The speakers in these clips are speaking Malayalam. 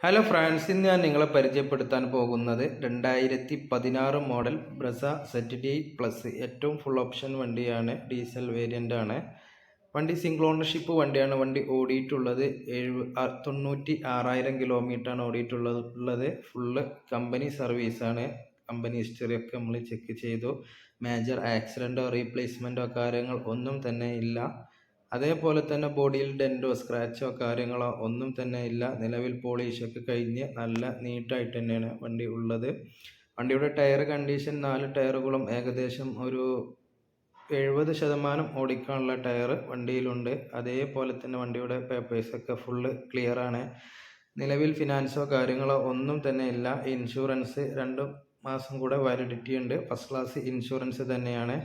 ഹലോ ഫ്രാൻസ്, ഇന്ന് ഞാൻ നിങ്ങളെ പരിചയപ്പെടുത്താൻ പോകുന്നത് 2016 മോഡൽ ബ്രസ ZD+ ഏറ്റവും ഫുൾ ഓപ്ഷൻ വണ്ടിയാണ്. ഡീസൽ വേരിയൻ്റ് ആണ്. വണ്ടി സിംഗിൾ ഓണർഷിപ്പ് വണ്ടിയാണ്. വണ്ടി ഓടിയിട്ടുള്ളത് 96,000 കിലോമീറ്ററാണ് ഓടിയിട്ടുള്ളത്. ഫുള്ള് കമ്പനി സർവീസാണ്. കമ്പനി ഹിസ്റ്ററി ഒക്കെ നമ്മൾ ചെക്ക് ചെയ്തു. മേജർ ആക്സിഡൻറ്റോ റീപ്ലേസ്മെൻറ്റോ കാര്യങ്ങൾ ഒന്നും തന്നെ ഇല്ല. അതേപോലെ തന്നെ ബോഡിയിൽ ഡെൻറ്റോ സ്ക്രാച്ചോ കാര്യങ്ങളോ ഒന്നും തന്നെ ഇല്ല. നിലവിൽ പോളിഷൊക്കെ കഴിഞ്ഞ് നല്ല നീറ്റായിട്ട് തന്നെയാണ് വണ്ടി ഉള്ളത്. വണ്ടിയുടെ ടയർ കണ്ടീഷൻ 4 ടയറുകളും ഏകദേശം ഒരു 70% ഓടിക്കാനുള്ള ടയർ വണ്ടിയിലുണ്ട്. അതേപോലെ തന്നെ വണ്ടിയുടെ പേപ്പേഴ്സൊക്കെ ഫുള്ള് ക്ലിയർ ആണ്. നിലവിൽ ഫിനാൻസോ കാര്യങ്ങളോ ഒന്നും തന്നെ ഇല്ല. ഇൻഷുറൻസ് 2 മാസം കൂടെ വാലിഡിറ്റി ഉണ്ട്. ഫസ്റ്റ് ക്ലാസ് ഇൻഷുറൻസ് തന്നെയാണ്.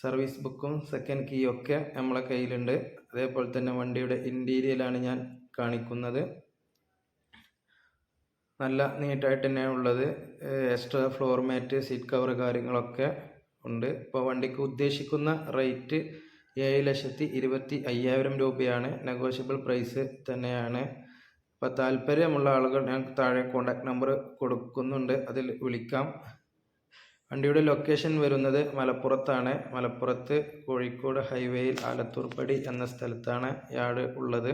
സർവീസ് ബുക്കും സെക്കൻഡ് കീ ഒക്കെ നമ്മളെ കയ്യിലുണ്ട്. അതേപോലെ തന്നെ വണ്ടിയുടെ ഇൻറ്റീരിയലാണ് ഞാൻ കാണിക്കുന്നത്. നല്ല നീറ്റായിട്ട് തന്നെയാണ് ഉള്ളത്. Extra floor mat, seat cover കാര്യങ്ങളൊക്കെ ഉണ്ട്. ഇപ്പോൾ വണ്ടിക്ക് ഉദ്ദേശിക്കുന്ന റേറ്റ് 7,25,000 രൂപയാണ്. നെഗോഷ്യബിൾ പ്രൈസ് തന്നെയാണ്. അപ്പോൾ താല്പര്യമുള്ള ആളുകൾ ഞാൻ താഴെ കോൺടാക്ട് നമ്പർ കൊടുക്കുന്നുണ്ട്, അതിൽ വിളിക്കാം. വണ്ടിയുടെ ലൊക്കേഷൻ വരുന്നത് മലപ്പുറത്താണ്. മലപ്പുറത്ത് കോഴിക്കോട് ഹൈവേയിൽ ആലത്തൂർപ്പടി എന്ന സ്ഥലത്താണ് യാർഡ് ഉള്ളത്.